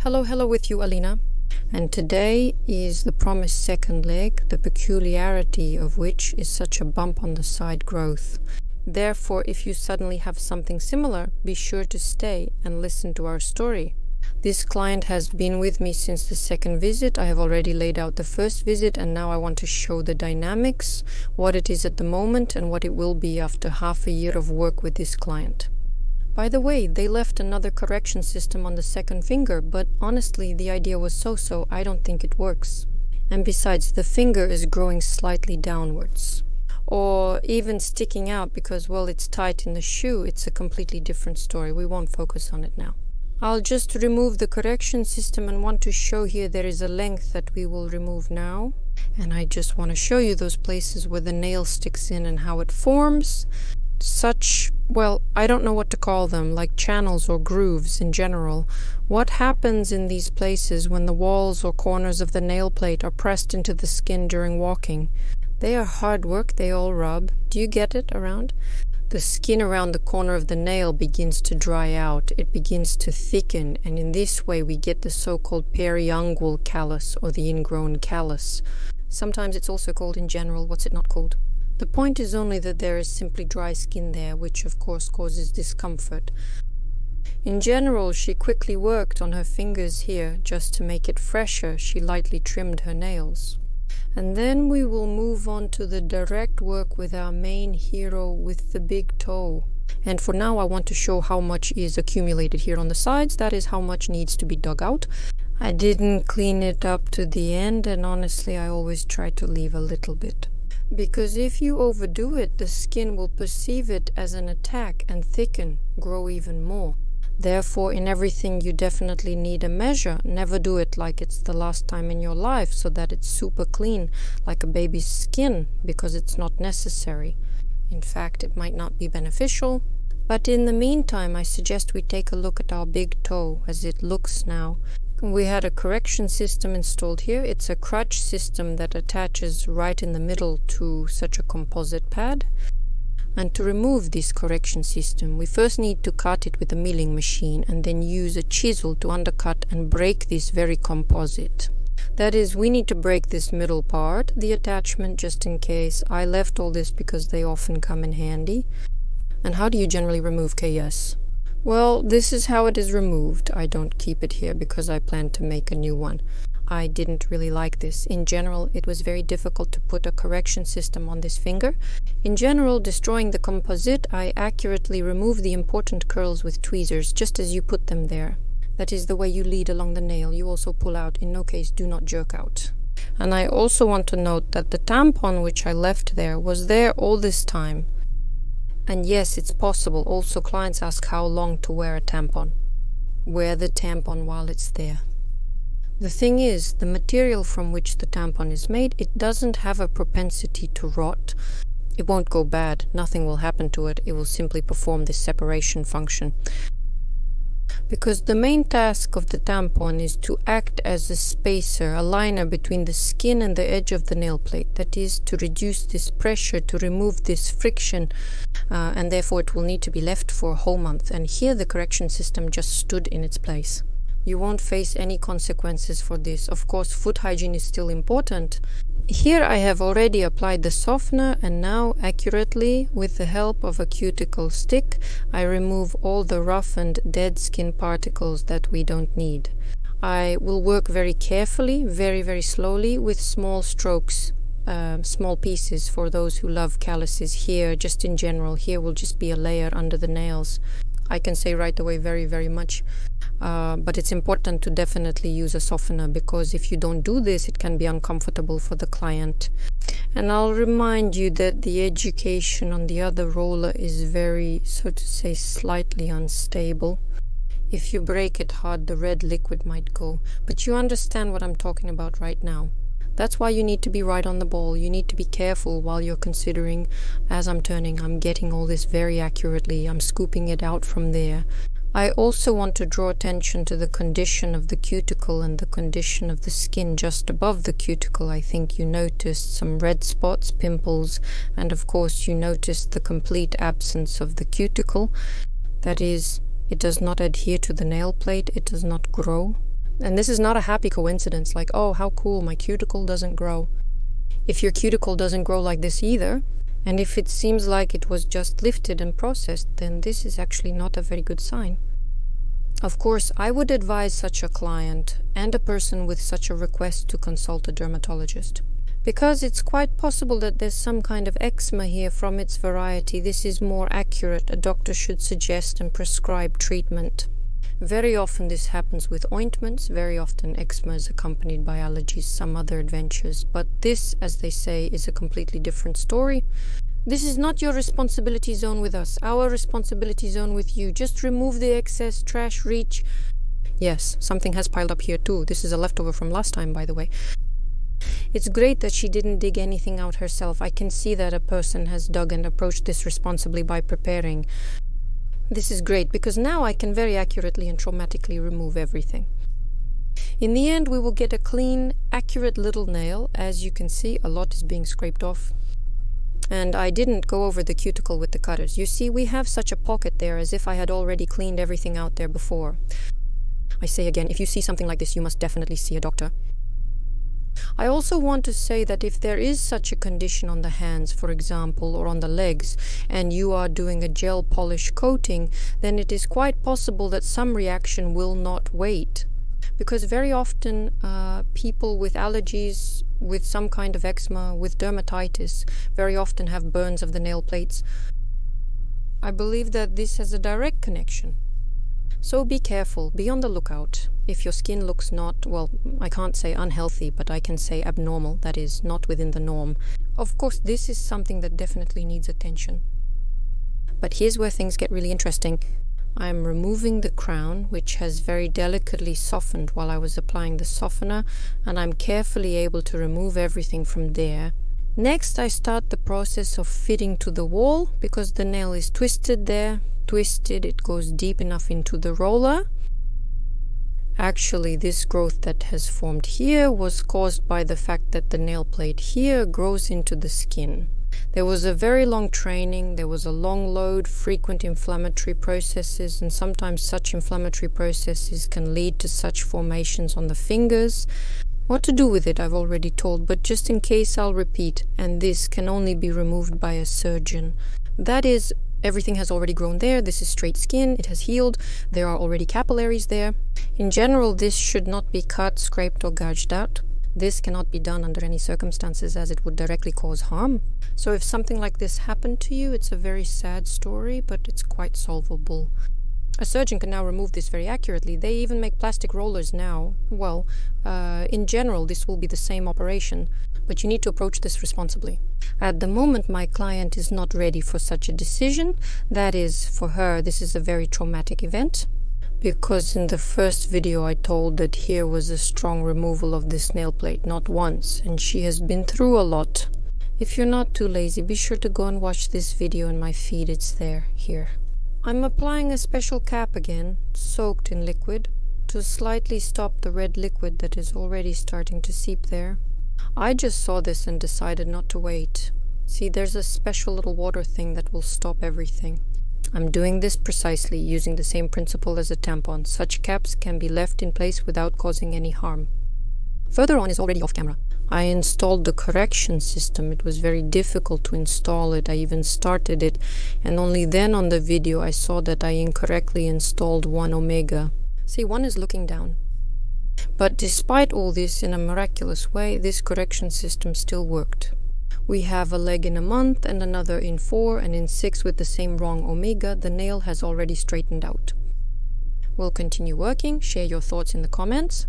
Hello with you, Alina. And today is the promised second leg, the peculiarity of which is such a bump on the side growth. Therefore, if you suddenly have something similar, be sure to stay and listen to our story. This client has been with me since the second visit. I have already laid out the first visit, and now I want to show the dynamics, what it is at the moment and what it will be after half a year of work with this client. By the way, they left another correction system on the second finger, but honestly, the idea was so-so. I don't think it works. And besides, the finger is growing slightly downwards. Or even sticking out because, well, it's tight in the shoe. It's a completely different story. We won't focus on it now. I'll just remove the correction system and want to show here there is a length that we will remove now. And I just want to show you those places where the nail sticks in and how it forms. Such, well, I don't know what to call them, like channels or grooves in general. What happens in these places when the walls or corners of the nail plate are pressed into the skin during walking? They are hard work, they all rub. Do you get it around? The skin around the corner of the nail begins to dry out, it begins to thicken, and in this way we get the so-called periungual callus or the ingrown callus. Sometimes it's also called in general, what's it not called? The point is only that there is simply dry skin there, which of course causes discomfort. In general, she quickly worked on her fingers here. Just to make it fresher, she lightly trimmed her nails. And then we will move on to the direct work with our main hero with the big toe. And for now I want to show how much is accumulated here on the sides. That is how much needs to be dug out. I didn't clean it up to the end, and honestly I always try to leave a little bit. Because if you overdo it, the skin will perceive it as an attack and thicken, grow even more. Therefore, in everything you definitely need a measure. Never do it like it's the last time in your life, so that it's super clean, like a baby's skin, because it's not necessary. In fact, it might not be beneficial. But in the meantime, I suggest we take a look at our big toe as it looks now. We had a correction system installed here. It's a crutch system that attaches right in the middle to such a composite pad. And to remove this correction system, we first need to cut it with a milling machine and then use a chisel to undercut and break this very composite. That is, we need to break this middle part, the attachment, just in case. I left all this because they often come in handy. And how do you generally remove KS? Well, this is how it is removed. I don't keep it here because I plan to make a new one. I didn't really like this. In general, it was very difficult to put a correction system on this finger. In general, destroying the composite, I accurately remove the important curls with tweezers, just as you put them there. That is the way you lead along the nail. You also pull out. In no case, do not jerk out. And I also want to note that the tampon which I left there was there all this time. And yes, it's possible. Also, clients ask how long to wear a tampon. Wear the tampon while it's there. The thing is, the material from which the tampon is made, it doesn't have a propensity to rot. It won't go bad. Nothing will happen to it. It will simply perform this separation function. Because the main task of the tampon is to act as a spacer, a liner between the skin and the edge of the nail plate. That is, to reduce this pressure, to remove this friction, and therefore it will need to be left for a whole month. And here the correction system just stood in its place. You won't face any consequences for this. Of course, foot hygiene is still important. Here I have already applied the softener, and now accurately, with the help of a cuticle stick, I remove all the rough and dead skin particles that we don't need. I will work very carefully, very slowly, with small strokes, small pieces for those who love calluses here. Just in general, here will just be a layer under the nails. I can say right away very much. But it's important to definitely use a softener, because if you don't do this, it can be uncomfortable for the client. And I'll remind you that the education on the other roller is very, so to say, slightly unstable. If you break it hard, the red liquid might go. But you understand what I'm talking about right now. That's why you need to be right on the ball. You need to be careful while you're considering, as I'm turning, I'm getting all this very accurately. I'm scooping it out from there. I also want to draw attention to the condition of the cuticle and the condition of the skin just above the cuticle. I think you noticed some red spots, pimples, and of course you noticed the complete absence of the cuticle. That is, it does not adhere to the nail plate, it does not grow. And this is not a happy coincidence, like, oh, how cool, my cuticle doesn't grow. If your cuticle doesn't grow like this either, and if it seems like it was just lifted and processed, then this is actually not a very good sign. Of course, I would advise such a client and a person with such a request to consult a dermatologist. Because it's quite possible that there's some kind of eczema here from its variety. This is more accurate. A doctor should suggest and prescribe treatment. Very often this happens with ointments. Very often eczema is accompanied by allergies, some other adventures. But this, as they say, is a completely different story. This is not your responsibility zone with us. Our responsibility zone with you. Just remove the excess trash, reach. Yes, something has piled up here too. This is a leftover from last time, by the way. It's great that she didn't dig anything out herself. I can see that a person has dug and approached this responsibly by preparing. This is great because now I can very accurately and traumatically remove everything. In the end, we will get a clean, accurate little nail. As you can see, a lot is being scraped off. And I didn't go over the cuticle with the cutters. You see, we have such a pocket there as if I had already cleaned everything out there before. I say again, if you see something like this, you must definitely see a doctor. I also want to say that if there is such a condition on the hands, for example, or on the legs, and you are doing a gel polish coating, then it is quite possible that some reaction will not wait. Because very often people with allergies, with some kind of eczema, with dermatitis, very often have burns of the nail plates. I believe that this has a direct connection. So be careful, be on the lookout. If your skin looks not, well, I can't say unhealthy, but I can say abnormal, that is, not within the norm. Of course, this is something that definitely needs attention. But here's where things get really interesting. I'm removing the crown, which has very delicately softened while I was applying the softener, and I'm carefully able to remove everything from there. Next, I start the process of fitting to the wall, because the nail is twisted there. Twisted, it goes deep enough into the roller. Actually, this growth that has formed here was caused by the fact that the nail plate here grows into the skin. There was a very long training, there was a long load, frequent inflammatory processes, and sometimes such inflammatory processes can lead to such formations on the fingers. What to do with it I've already told, but just in case I'll repeat, and this can only be removed by a surgeon. That is, everything has already grown there, this is straight skin, it has healed, there are already capillaries there. In general, this should not be cut, scraped or gouged out. This cannot be done under any circumstances as it would directly cause harm. So if something like this happened to you, it's a very sad story, but it's quite solvable. A surgeon can now remove this very accurately. They even make plastic rollers now. Well, in general, this will be the same operation, but you need to approach this responsibly. At the moment, my client is not ready for such a decision. That is, for her, this is a very traumatic event. Because in the first video I told that here was a strong removal of this nail plate, not once, and she has been through a lot. If you're not too lazy, be sure to go and watch this video in my feed, it's there, here. I'm applying a special cap again, soaked in liquid, to slightly stop the red liquid that is already starting to seep there. I just saw this and decided not to wait. See, there's a special little water thing that will stop everything. I'm doing this precisely using the same principle as a tampon. Such caps can be left in place without causing any harm. Further on is already off camera. I installed the correction system. It was very difficult to install it. I even started it, and only then on the video I saw that I incorrectly installed 1 omega. See, 1 is looking down. But despite all this, in a miraculous way, this correction system still worked. We have a leg in a month and another in 4, and in 6 with the same wrong omega, the nail has already straightened out. We'll continue working. Share your thoughts in the comments.